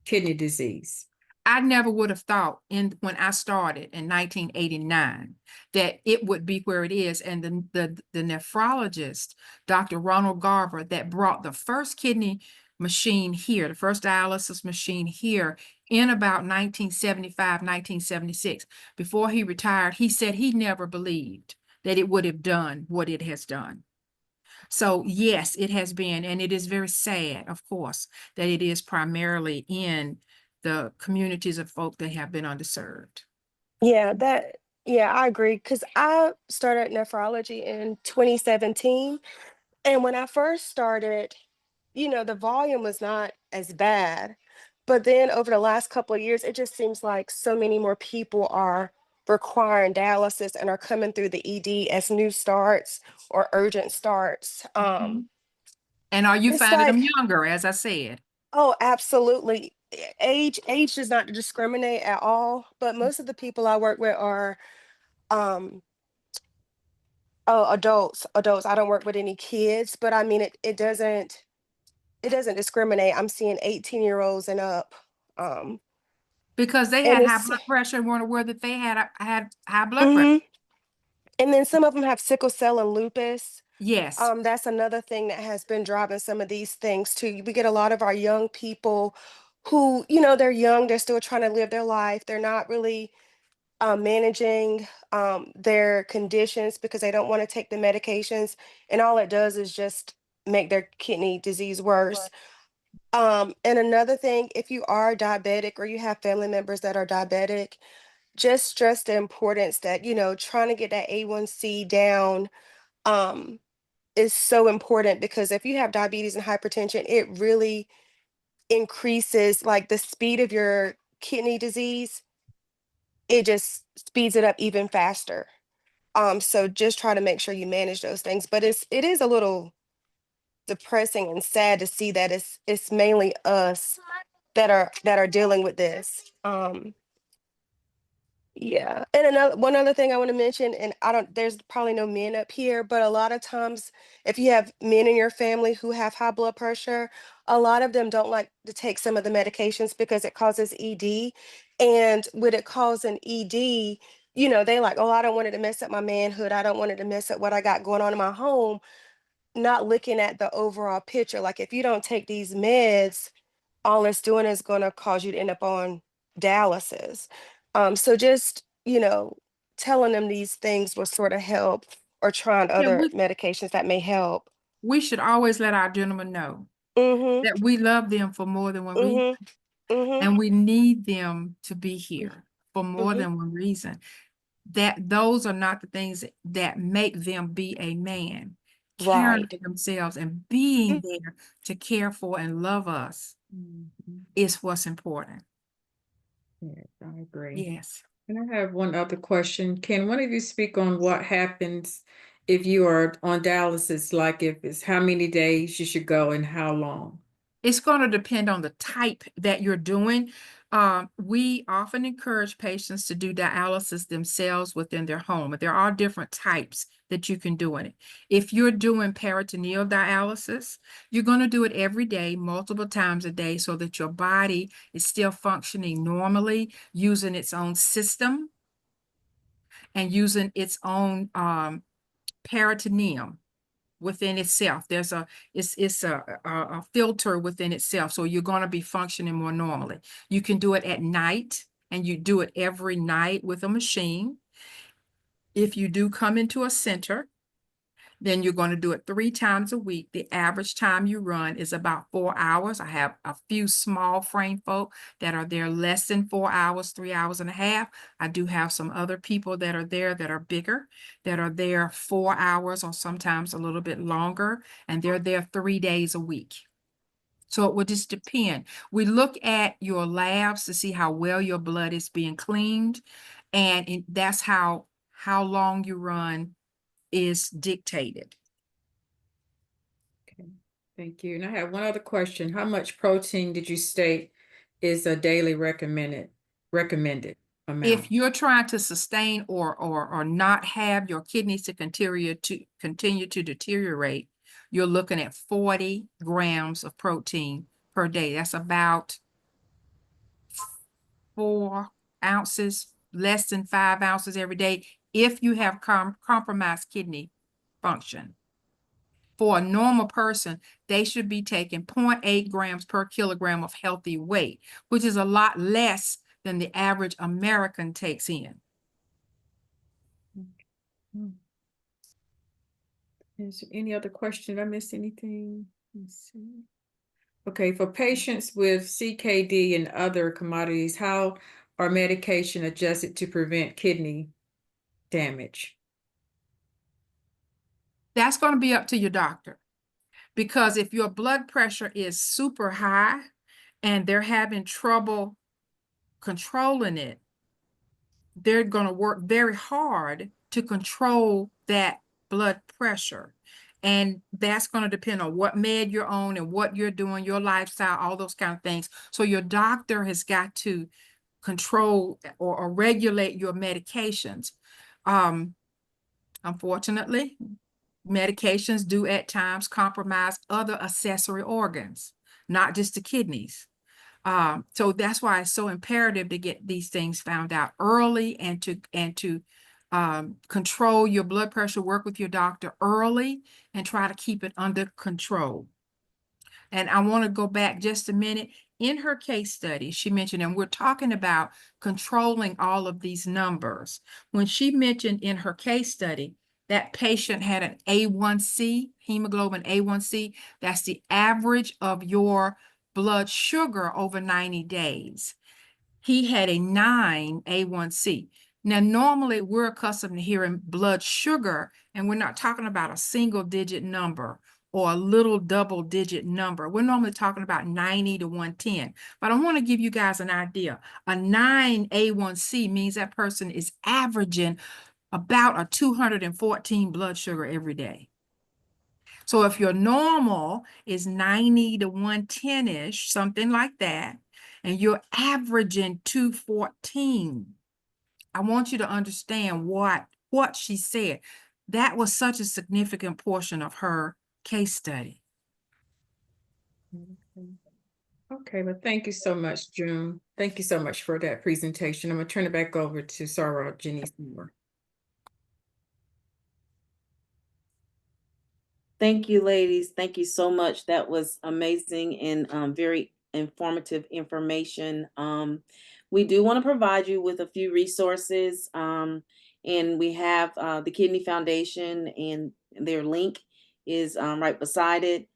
disease? I never would have thought when I started in 1989 that it would be where it is. And the nephrologist, Dr. Ronald Garver, that brought the first kidney machine here, the first dialysis machine here in about 1975, 1976. Before he retired, he said he never believed that it would have done what it has done. So yes, it has been, and it is very sad, of course, that it is primarily in the communities of folk that have been underserved. Yeah, I agree. Because I started nephrology in 2017. And when I first started, the volume was not as bad. But then over the last couple of years, it just seems like so many more people are requiring dialysis and are coming through the ED as new starts or urgent starts. And are you It's finding them like, younger, as I said? oh, absolutely. Age does not discriminate at all. But most of the people I work with are um adults. I don't work with any kids, but I mean it doesn't discriminate. I'm seeing 18-year-olds and up. Um, Because they and had high it's blood pressure and weren't aware that they had high blood pressure. mhm. And then some of them have sickle cell and lupus. Yes. That's another thing that has been driving some of these things too. We get a lot of our young people who, they're young, they're still trying to live their life. They're not really managing their conditions because they don't want to take the medications. And all it does is just make their kidney disease worse. And another thing, if you are diabetic or you have family members that are diabetic, just stress the importance that, trying to get that A1C down um, is so important because if you have diabetes and hypertension, it really increases like the speed of your kidney disease. It just speeds it up even faster. So just try to make sure you manage those things. But it is a little depressing and sad to see that it's mainly us that are dealing with this. Yeah. And one other thing I want to mention, and there's probably no men up here, but a lot of times if you have men in your family who have high blood pressure, a lot of them don't like to take some of the medications because it causes ED. And with it causing ED, they like, oh, I don't want it to mess up my manhood. I don't want it to mess up what I got going on in my home, not looking at the overall picture. Like if you don't take these meds, all it's doing is going to cause you to end up on dialysis. So just, telling them these things will sort of help or trying Yeah, other medications that may help. we should always let our gentlemen know Mm-hmm. that we love them for more than one reason. Mm-hmm. Mm-hmm. And we need them to be here for more Mm-hmm. than one reason. That those are not the things that make them be a man. Caring Right. for themselves and being there to care for and love us is what's important. Yes, I agree. Yes. And I have one other question. Can one of you speak on what happens if you are on dialysis, like if it's how many days you should go and how long? It's going to depend on the type that you're doing. We often encourage patients to do dialysis themselves within their home. There are different types that you can do in it. If you're doing peritoneal dialysis, you're going to do it every day, multiple times a day, so that your body is still functioning normally, using its own system and using its own peritoneum within itself. It's a filter within itself. So you're going to be functioning more normally. You can do it at night and you do it every night with a machine. If you do come into a center, Then you're going to do it 3 times a week. The average time you run is about 4 hours. I have a few small frame folk that are there less than 4 hours, 3 hours and a half. I do have some other people that are there that are bigger, that are there 4 hours or sometimes a little bit longer, and they're there 3 days a week. So it would just depend. We look at your labs to see how well your blood is being cleaned, and that's how long you run is dictated. Okay, thank you. And I have one other question. How much protein did you state is a daily recommended amount? If you're trying to sustain or not have your kidneys to continue to deteriorate, you're looking at 40 grams of protein per day. That's about 4 ounces, less than 5 ounces every day, if you have compromised kidney function. For a normal person, they should be taking 0.8 grams per kilogram of healthy weight, which is a lot less than the average American takes in. Is there any other question? Did I miss anything? Let's see. Okay, for patients with CKD and other commodities, how are medication adjusted to prevent kidney damage? That's going to be up to your doctor, because if your blood pressure is super high and they're having trouble controlling it, they're going to work very hard to control that blood pressure. And that's going to depend on what med you're on and what you're doing, your lifestyle, all those kind of things. So your doctor has got to control or regulate your medications. Unfortunately, medications do at times compromise other accessory organs, not just the kidneys. So that's why it's so imperative to get these things found out early and to control your blood pressure, work with your doctor early and try to keep it under control. And I want to go back just a minute. In her case study, she mentioned, and we're talking about controlling all of these numbers. When she mentioned in her case study, that patient had an A1C, hemoglobin A1C, that's the average of your blood sugar over 90 days. He had a 9 A1C. Now, normally we're accustomed to hearing blood sugar, and we're not talking about a single digit number or a little double digit number. We're normally talking about 90 to 110. But I want to give you guys an idea. A 9 A1C means that person is averaging about a 214 blood sugar every day. So if your normal is 90 to 110-ish, something like that, and you're averaging 214, I want you to understand what she said. That was such a significant portion of her case study. Okay, well, thank you so much, June. Thank you so much for that presentation. I'm gonna turn it back over to Sarah Janice Moore. Thank you, ladies. Thank you so much. That was amazing and very informative information. We do want to provide you with a few resources. And we have the Kidney Foundation, and their link is right beside it.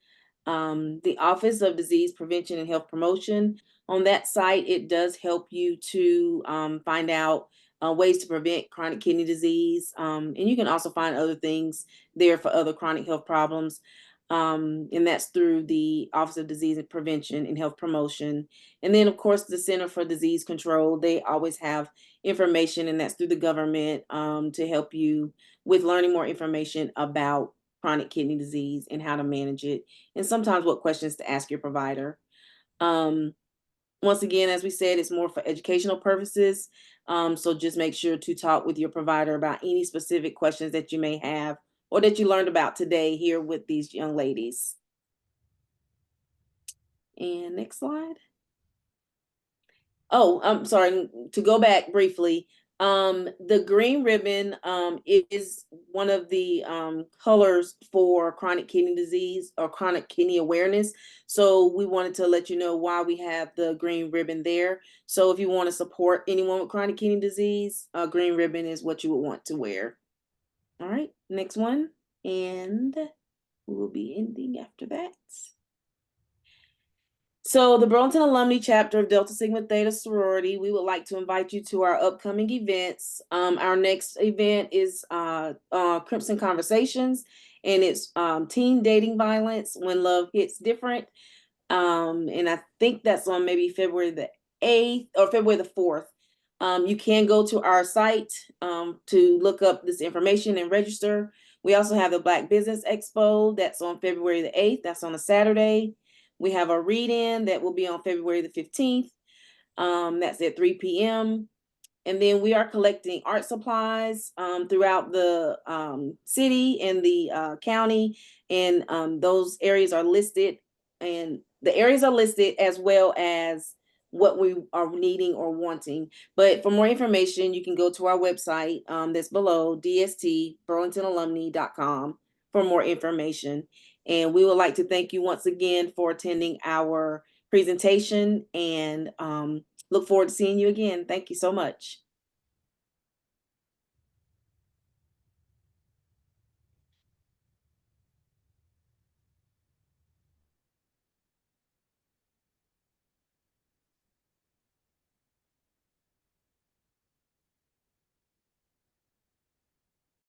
The Office of Disease Prevention and Health Promotion. On that site, it does help you to find out ways to prevent chronic kidney disease. And you can also find other things there for other chronic health problems. And that's through the Office of Disease Prevention and Health Promotion. And then, of course, the Center for Disease Control, they always have information, and that's through the government to help you with learning more information about chronic kidney disease and how to manage it, and sometimes what questions to ask your provider. Once again, as we said, it's more for educational purposes. So just make sure to talk with your provider about any specific questions that you may have or that you learned about today here with these young ladies. And next slide. Oh, I'm sorry, to go back briefly. The green ribbon is one of the colors for chronic kidney disease or chronic kidney awareness. So we wanted to let you know why we have the green ribbon there. So if you want to support anyone with chronic kidney disease, green ribbon is what you would want to wear. All right, next one. And we will be ending after that. So the Burlington Alumni Chapter of Delta Sigma Theta Sorority, we would like to invite you to our upcoming events. Our next event is Crimson Conversations, and it's teen dating violence when love hits different. And I think that's on maybe February the 8th or February the 4th. You can go to our site to look up this information and register. We also have the Black Business Expo that's on February the 8th. That's on a Saturday. We have a read-in that will be on February the 15th. That's at 3 p.m. And then we are collecting art supplies throughout the city and the county. And those areas are listed. And the areas are listed as well as what we are needing or wanting. But for more information, you can go to our website that's below, dstburlingtonalumni.com, for more information. And we would like to thank you once again for attending our presentation, and look forward to seeing you again. Thank you so much.